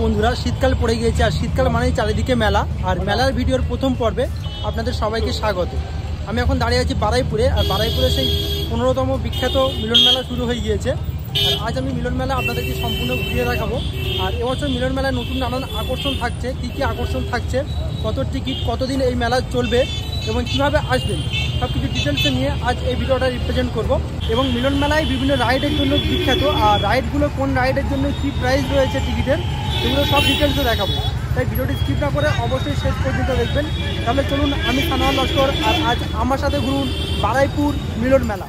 বন্ধুরা, শীতকাল পড়ে গিয়েছে আর শীতকাল মানেই চারিদিকে মেলা। আর মেলার ভিডিওর প্রথম পর্বে আপনাদের সবাইকে স্বাগত। আমি এখন দাঁড়িয়ে আছি বারুইপুরে, আর বারুইপুরে সেই 15তম বিখ্যাত মিলন মেলা শুরু হয়ে গিয়েছে। আর আজ আমি মিলন মেলা আপনাদেরকে সম্পূর্ণ ঘুরিয়ে দেখাবো। আর এবছর মিলন মেলায় নতুন নানান আকর্ষণ থাকছে। কী কী আকর্ষণ থাকছে, কত টিকিট, কতদিন এই মেলা চলবে এবং কীভাবে আসবেন, সব কিছু ডিটেলসে নিয়ে আজ এই ভিডিওটা রিপ্রেজেন্ট করব। এবং মিলন মেলায় বিভিন্ন রাইডের জন্য বিখ্যাত, আর রাইডগুলো কোন রাইডের জন্য কী প্রাইস রয়েছে টিকিটের, এগুলো সব ডিটেলসে দেখাবো। তাই ভিডিওটি স্কিপ না করে অবশ্যই শেষ পর্যন্ত দেখবেন। তাহলে চলুন, আমি সানোয়ার লস্কর, আর আজ আমার সাথে ঘুরুন বারুইপুর মিলন মেলা।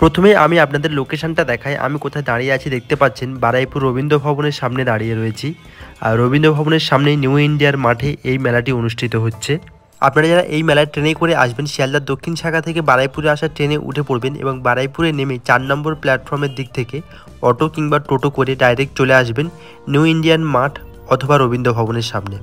প্রথমে আমি আপনাদের লোকেশনটা দেখাই। আমি কোথায় দাঁড়িয়ে আছি দেখতে পাচ্ছেন, বারুইপুর রবীন্দ্র ভবনের সামনে দাঁড়িয়ে রয়েছি। আর রবীন্দ্র ভবনের সামনে নিউ ইন্ডিয়ার মাঠে এই মেলাটি অনুষ্ঠিত হচ্ছে। আপনারা যারা এই মেলায় ট্রেনে করে আসবেন, শিয়ালদার দক্ষিণ শাখা থেকে বারুইপুরে আসার ট্রেনে উঠে পড়বেন এবং বারুইপুরে নেমে 4 নম্বর প্ল্যাটফর্মের দিক থেকে অটো কিংবা টোটো করে ডাইরেক্ট চলে আসবেন নিউ ইন্ডিয়ান মাঠ অথবা রবীন্দ্র ভবনের সামনে।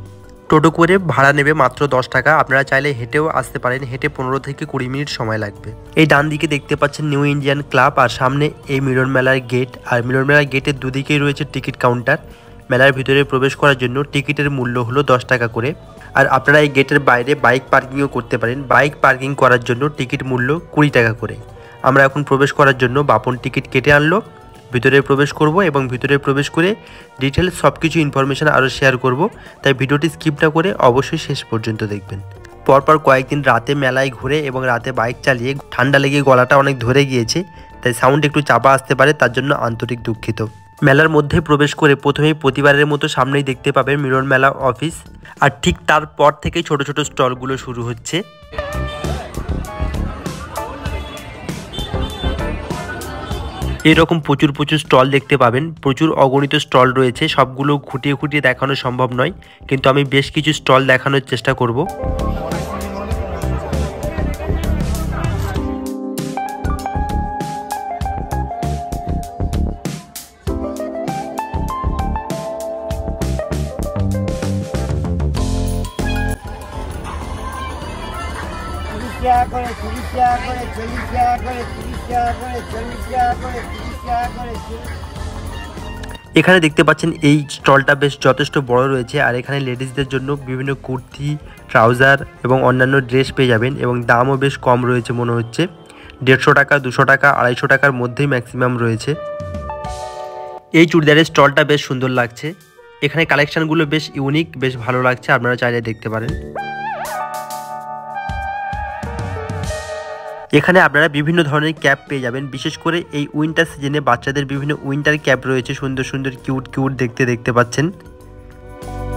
টোটো করে ভাড়া নেবে মাত্র 10 টাকা। আপনারা চাইলে হেঁটেও আসতে পারেন, হেঁটে 15 থেকে 20 মিনিট সময় লাগবে। এই ডান দিকে দেখতে পাচ্ছেন নিউ ইন্ডিয়ান ক্লাব, আর সামনে এই মিলন মেলার গেট। আর মিলন মেলার গেটের দুদিকেই রয়েছে টিকিট কাউন্টার। মেলার ভিতরে প্রবেশ করার জন্য টিকিটের মূল্য হলো 10 টাকা করে। আর আপনারা এই গেটের বাইরে বাইক পার্কিংও করতে পারেন। বাইক পার্কিং করার জন্য টিকিট মূল্য 20 টাকা করে। আমরা এখন প্রবেশ করার জন্য বাপন টিকিট কেটে আনলো। ভিতরে প্রবেশ করব এবং ভিতরে প্রবেশ করে ডিটেলস সব কিছু ইনফরমেশান আরও শেয়ার করব। তাই ভিডিওটি স্কিপ না করে অবশ্যই শেষ পর্যন্ত দেখবেন। পরপর কয়েকদিন রাতে মেলায় ঘুরে এবং রাতে বাইক চালিয়ে ঠান্ডা লেগে গলাটা অনেক ধরে গিয়েছে, তাই সাউন্ড একটু চাপা আসতে পারে, তার জন্য আন্তরিক দুঃখিত। মেলার মধ্যে প্রবেশ করে প্রথমেই প্রতিবারের মতো সামনেই দেখতে পাবেন মিলন মেলা অফিস। আর ঠিক তারপর থেকেই ছোট ছোট স্টলগুলো শুরু হচ্ছে। এরকম প্রচুর স্টল দেখতে পাবেন। প্রচুর অগণিত স্টল রয়েছে, সবগুলো খুঁটিয়ে খুঁটিয়ে দেখানো সম্ভব নয়, কিন্তু আমি বেশ কিছু স্টল দেখানোর চেষ্টা করব। এখানে দেখতে পাচ্ছেন এই স্টলটা বেশ যথেষ্ট বড় রয়েছে। আর এখানে লেডিসদের জন্য বিভিন্ন কুর্তি, ট্রাউজার এবং অন্যান্য ড্রেস পেয়ে যাবেন এবং দামও বেশ কম রয়েছে। মনে হচ্ছে 150 টাকা, 200 টাকা, 250 টাকার মধ্যেই ম্যাক্সিমাম রয়েছে। এই চুড়িদারের স্টলটা বেশ সুন্দর লাগছে। এখানে কালেকশানগুলো বেশ ইউনিক, বেশ ভালো লাগছে, আপনারা চাইলে দেখতে পারেন। এখানে আপনারা বিভিন্ন ধরনের ক্যাপ পেয়ে যাবেন। বিশেষ করে এই উইন্টার সিজনে বাচ্চাদের বিভিন্ন উইন্টার ক্যাপ রয়েছে, সুন্দর সুন্দর কিউট দেখতে পাচ্ছেন।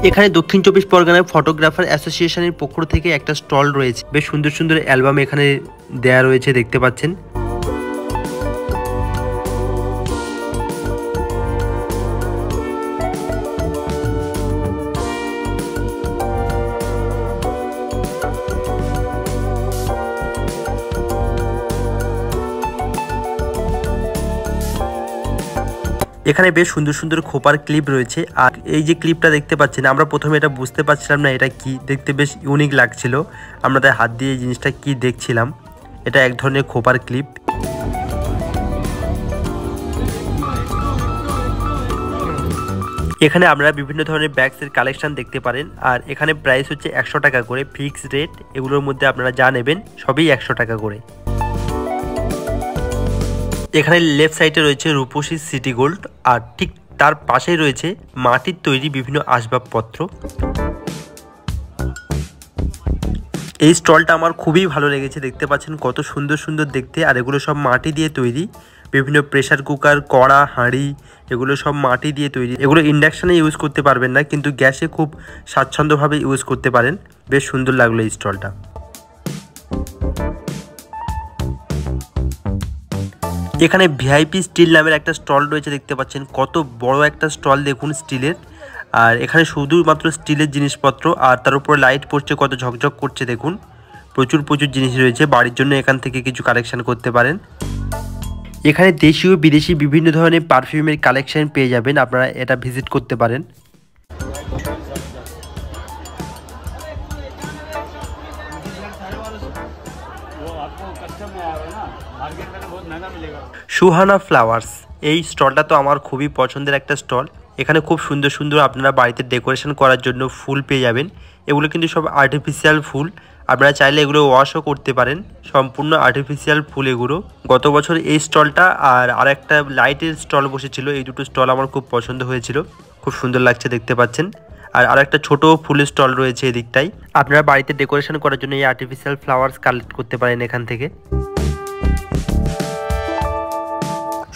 এখানে দক্ষিণ 24 পরগনার ফটোগ্রাফার অ্যাসোসিয়েশনের পক্ষ থেকে একটা স্টল রয়েছে। বেশ সুন্দর অ্যালবাম এখানে দেয়া রয়েছে, দেখতে পাচ্ছেন। এখানে বেশ সুন্দর খোপার ক্লিপ রয়েছে। আর এই যে ক্লিপটা দেখতে পাচ্ছেন, আমরা প্রথমে এটা বুঝতে পারছিলাম না এটা কি, দেখতে বেশ ইউনিক লাগছিল। আমরা তাই হাত দিয়ে এই জিনিসটা কি দেখছিলাম। এটা এক ধরনের খোপার ক্লিপ। এখানে আপনারা বিভিন্ন ধরনের ব্যাগসের কালেকশন দেখতে পারেন। আর এখানে প্রাইস হচ্ছে 100 টাকা করে, ফিক্সড রেট। এগুলোর মধ্যে আপনারা যা নেবেন সবই 100 টাকা করে। এখানে লেফট সাইডে রয়েছে রূপসী সিটি গোল্ড, আর ঠিক তার পাশেই রয়েছে মাটির তৈরি বিভিন্ন আসবাবপত্র। এই স্টলটা আমার খুবই ভালো লেগেছে, দেখতে পাচ্ছেন কত সুন্দর দেখতে। আর এগুলো সব মাটি দিয়ে তৈরি। বিভিন্ন প্রেসার কুকার, কড়া, হাঁড়ি, এগুলো সব মাটি দিয়ে তৈরি। এগুলো ইন্ডাকশানে ইউজ করতে পারবেন না, কিন্তু গ্যাসে খুব স্বাচ্ছন্দ্যভাবে ইউজ করতে পারেন। বেশ সুন্দর লাগলো এই স্টলটা। এখানে ভিআইপি স্টিল নামের একটা স্টল রয়েছে, দেখতে পাচ্ছেন কত বড় একটা স্টল দেখুন স্টিলের। আর এখানে শুধুমাত্র স্টিলের জিনিসপত্র, আর তার উপরে লাইট পড়ছে, কত ঝকঝক করছে দেখুন। প্রচুর জিনিস রয়েছে, বাড়ির জন্য এখান থেকে কিছু কালেকশন করতে পারেন। এখানে দেশীয় বিদেশি বিভিন্ন ধরনের পারফিউমের কালেকশন পেয়ে যাবেন, আপনারা এটা ভিজিট করতে পারেন। সুহানা ফ্লাওয়ার্স, এই স্টলটা তো আমার খুবই পছন্দের একটা স্টল। এখানে খুব সুন্দর সুন্দর আপনারা বাড়িতে ডেকোরেশন করার জন্য ফুল পেয়ে যাবেন। এগুলো কিন্তু সব আর্টিফিশিয়াল ফুল, আপনারা চাইলে এগুলো ওয়াশও করতে পারেন। সম্পূর্ণ আর্টিফিশিয়াল ফুল এগুলো। গত বছর এই স্টলটা আর একটা লাইটের স্টল বসেছিল, এই দুটো স্টল আমার খুব পছন্দ হয়েছিল, খুব সুন্দর লাগছে দেখতে পাচ্ছেন। আর একটা ছোট ফুলের স্টল রয়েছে এদিকটাই, আপনারা বাড়িতে ডেকোরেশন করার জন্য এই আর্টিফিশিয়াল ফ্লাওয়ার্স কালেক্ট করতে পারেন এখান থেকে।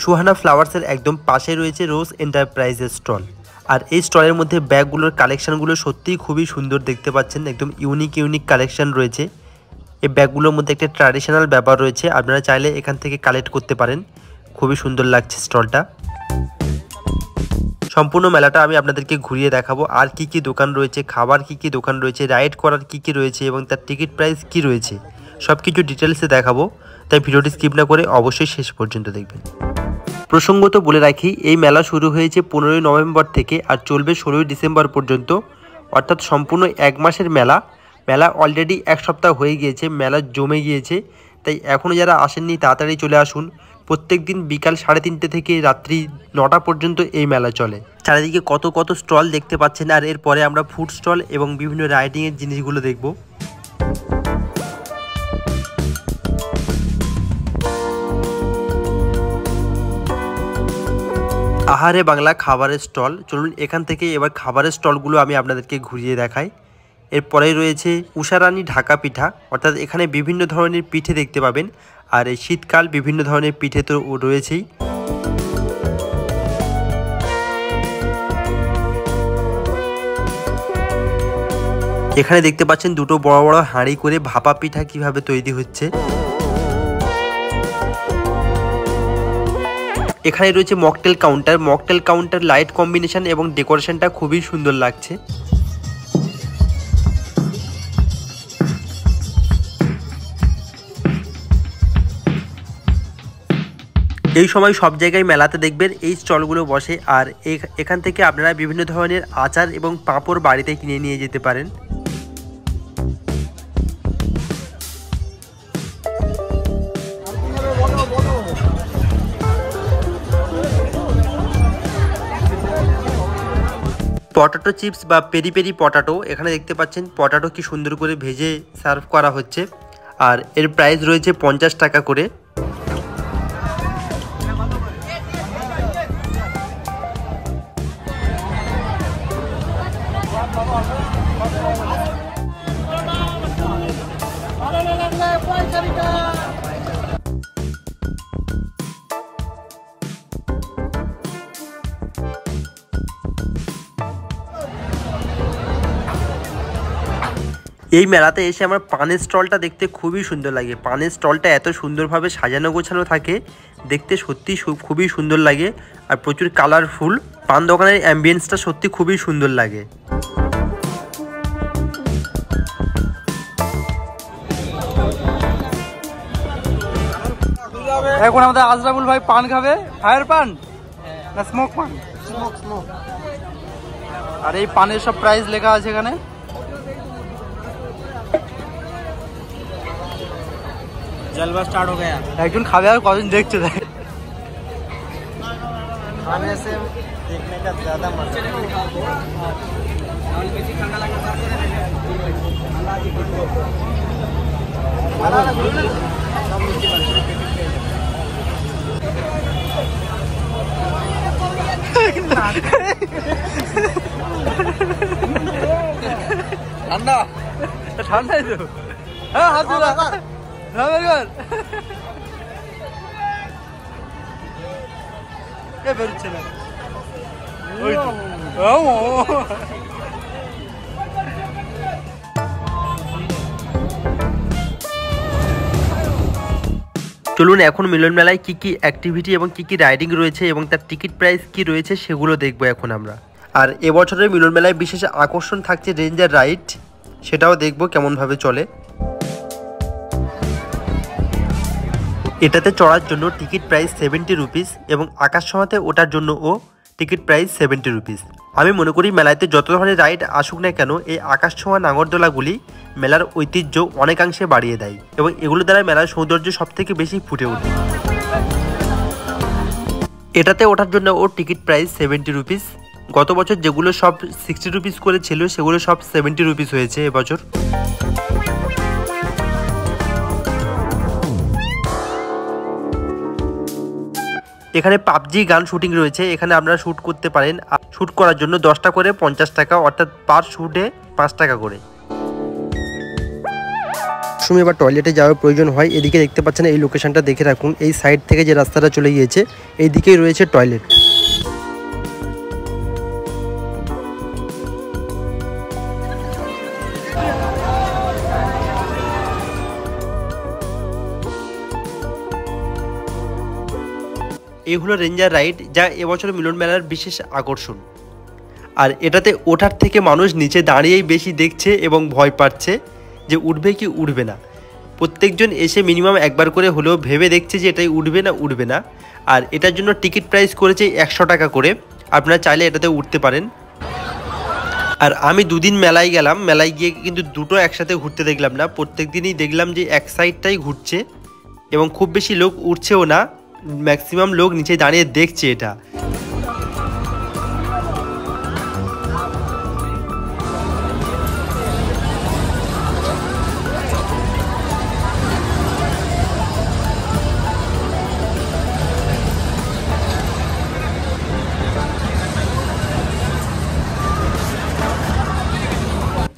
সুহানা ফ্লাওয়ার্সের একদম পাশে রয়েছে রোজ এন্টারপ্রাইজের স্টল। আর এই স্টলের মধ্যে ব্যাগগুলোর কালেকশানগুলো সত্যিই খুবই সুন্দর দেখতে পাচ্ছেন, একদম ইউনিক কালেকশান রয়েছে। এই ব্যাগগুলোর মধ্যে একটা ট্র্যাডিশনাল ব্যাপার রয়েছে, আপনারা চাইলে এখান থেকে কালেক্ট করতে পারেন। খুবই সুন্দর লাগছে স্টলটা। সম্পূর্ণ মেলাটা আমি আপনাদেরকে ঘুরিয়ে দেখাবো, আর কি কি দোকান রয়েছে, খাবার কি কি দোকান রয়েছে, রাইড করার কি কি রয়েছে এবং তার টিকিট প্রাইস কি রয়েছে, সব কিছু ডিটেলসে দেখাবো। তাই ভিডিওটি স্কিপ না করে অবশ্যই শেষ পর্যন্ত দেখবেন। প্রসঙ্গত বলে রাখি, এই মেলা শুরু হয়েছে 15ই নভেম্বর থেকে আর চলবে 16ই ডিসেম্বর পর্যন্ত, অর্থাৎ সম্পূর্ণ এক মাসের মেলা। মেলা অলরেডি এক সপ্তাহ হয়ে গিয়েছে, মেলা জমে গিয়েছে। তাই এখনও যারা আসেননি তাড়াতাড়ি চলে আসুন। প্রত্যেক দিন বিকাল 3:30 থেকে রাত্রি 9টা পর্যন্ত এই মেলা চলে। চারিদিকে কত স্টল দেখতে পাচ্ছেন। আর এরপরে আমরা ফুড স্টল এবং বিভিন্ন রাইডিংয়ের জিনিসগুলো দেখব। আহারে বাংলা খাবারের স্টল, চলুন এখান থেকে এবার খাবারের স্টলগুলো আমি আপনাদেরকে ঘুরিয়ে দেখাই। এরপরেই রয়েছে উষারানী ঢাকা পিঠা, অর্থাৎ এখানে বিভিন্ন ধরনের পিঠে দেখতে পাবেন। আর এই শীতকাল বিভিন্ন ধরনের পিঠে তো রয়েছেই। এখানে দেখতে পাচ্ছেন দুটো বড় বড় হাঁড়ি করে ভাপা পিঠা কিভাবে তৈরি হচ্ছে। এখানে রয়েছে মকটেল কাউন্টার, লাইট কম্বিনেশন এবং ডেকোরেশনটা খুবই সুন্দর লাগছে। এই সময় সব জায়গায় মেলাতে দেখবেন এই স্টলগুলো বসে। আর এখান থেকে আপনারা বিভিন্ন ধরনের আচার এবং পাঁপড় বাড়িতে কিনে নিয়ে যেতে পারেন। পটাটো চিপস বা পেরি পেরি পটাটো, এখানে দেখতে পাচ্ছেন পটাটো কি সুন্দর করে ভেজে সার্ভ করা হচ্ছে। আর এর প্রাইস রয়েছে 50 টাকা করে। এই মেলাতে এসে আমার পানের স্টলটা দেখতে খুবই সুন্দর লাগে। পানের স্টলটা এত সুন্দরভাবে সাজানো গোছানো থাকে, দেখতে সত্যি খুবই সুন্দর লাগে। আর প্রচুর কালারফুল পান দোকানের অ্যাম্বিয়েন্সটা সত্যি খুবই সুন্দর লাগে। এখন আমাদের আজরাবুল ভাই পান খাবে। ফায়ার পান না স্মোক পান? স্মোক। আর এই পানের সব প্রাইস লেখা আছে এখানে। जलवा स्टार्ट हो गया। একজন খাবে আর কজন দেখছে দেখ। खाने से देखने का ज्यादा मजा ঠান্ডা ঠান্ডাই তো। হ্যাঁ হাত ধরা বেরোচ্ছে না। চলুন এখন মিলন মেলায় কি কি অ্যাক্টিভিটি এবং কি কি রাইডিং রয়েছে এবং তার টিকিট প্রাইস কি রয়েছে সেগুলো দেখবো এখন আমরা। আর এবছরের মিলন মেলায় বিশেষ আকর্ষণ থাকছে রেঞ্জার রাইড, সেটাও দেখবো কেমনভাবে চলে। এটাতে চড়ার জন্য টিকিট প্রাইস 70 রুপিস এবং আকাশ ছোঁয়াতে ওঠার জন্যও টিকিট প্রাইস 70 রুপিস। আমি মনে করি মেলাতে যত ধরনের রাইড আসুক না কেন, এই আকাশ ছোঁয়া নাগরদোলাগুলি মেলার ঐতিহ্য অনেকাংশে বাড়িয়ে দেয় এবং এগুলো দ্বারা মেলার সৌন্দর্য সব থেকে বেশি ফুটে ওঠে। এটাতে ওঠার জন্য ওর টিকিট প্রাইস 70 রুপিস গত বছর যেগুলো সব 60 রুপিস করে ছিল সেগুলো সব 70 রুপিস হয়েছে এবছর। এখানে পাবজি গান শুটিং রয়েছে, এখানে আপনারা শ্যুট করতে পারেন। শ্যুট করার জন্য 10টা করে 50 টাকা, অর্থাৎ পার শ্যুটে 5 টাকা করে। সময় এবার টয়লেটে যাওয়ার প্রয়োজন হয়, এদিকে দেখতে পাচ্ছেন এই লোকেশনটা দেখে রাখুন। এই সাইড থেকে যে রাস্তাটা চলে গিয়েছে এই দিকেই রয়েছে টয়লেট। এই হলো রেঞ্জার রাইড, যা এবছর মিলন মেলার বিশেষ আকর্ষণ। আর এটাতে ওঠার থেকে মানুষ নিচে দাঁড়িয়েই বেশি দেখছে এবং ভয় পাচ্ছে যে উঠবে কি উঠবে না। প্রত্যেকজন এসে মিনিমাম একবার করে হলেও ভেবে দেখছে যে এটাই উঠবে না উঠবে না। আর এটার জন্য টিকিট প্রাইস করেছে 100 টাকা করে, আপনারা চাইলে এটাতে উঠতে পারেন। আর আমি দুদিন মেলায় গেলাম, মেলায় গিয়ে কিন্তু দুটো একসাথে ঘুরতে দেখলাম না, প্রত্যেক দিনই দেখলাম যে এক সাইডটাই ঘুরছে এবং খুব বেশি লোক উঠছেও না, ম্যাক্সিমাম লোক নিচে দাঁড়িয়ে দেখছে এটা।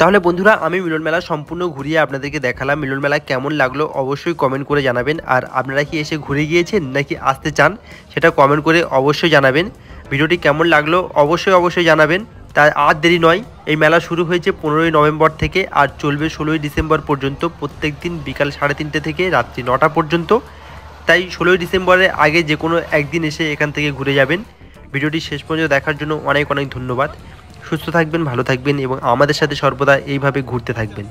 তাহলে বন্ধুরা, আমি মিলন মেলা সম্পূর্ণ ঘুরিয়ে আপনাদেরকে দেখালাম। মিলন মেলা কেমন লাগলো অবশ্যই কমেন্ট করে জানাবেন। আর আপনারা কি এসে ঘুরে গিয়েছেন নাকি আসতে চান সেটা কমেন্ট করে অবশ্যই জানাবেন। ভিডিওটি কেমন লাগলো অবশ্যই জানাবেন। তাই আর দেরি নয়, এই মেলা শুরু হয়েছে 15ই নভেম্বর থেকে আর চলবে 16ই ডিসেম্বর পর্যন্ত, প্রত্যেক দিন বিকাল 3:30 থেকে রাত্রি 9টা পর্যন্ত। তাই 16ই ডিসেম্বরের আগে যে কোনো একদিন এসে এখান থেকে ঘুরে যাবেন। ভিডিওটি শেষ পর্যন্ত দেখার জন্য অনেক ধন্যবাদ। সুস্থ থাকবেন, ভালো থাকবেন এবং আমাদের সাথে সর্বদা এইভাবে ঘুরতে থাকবেন।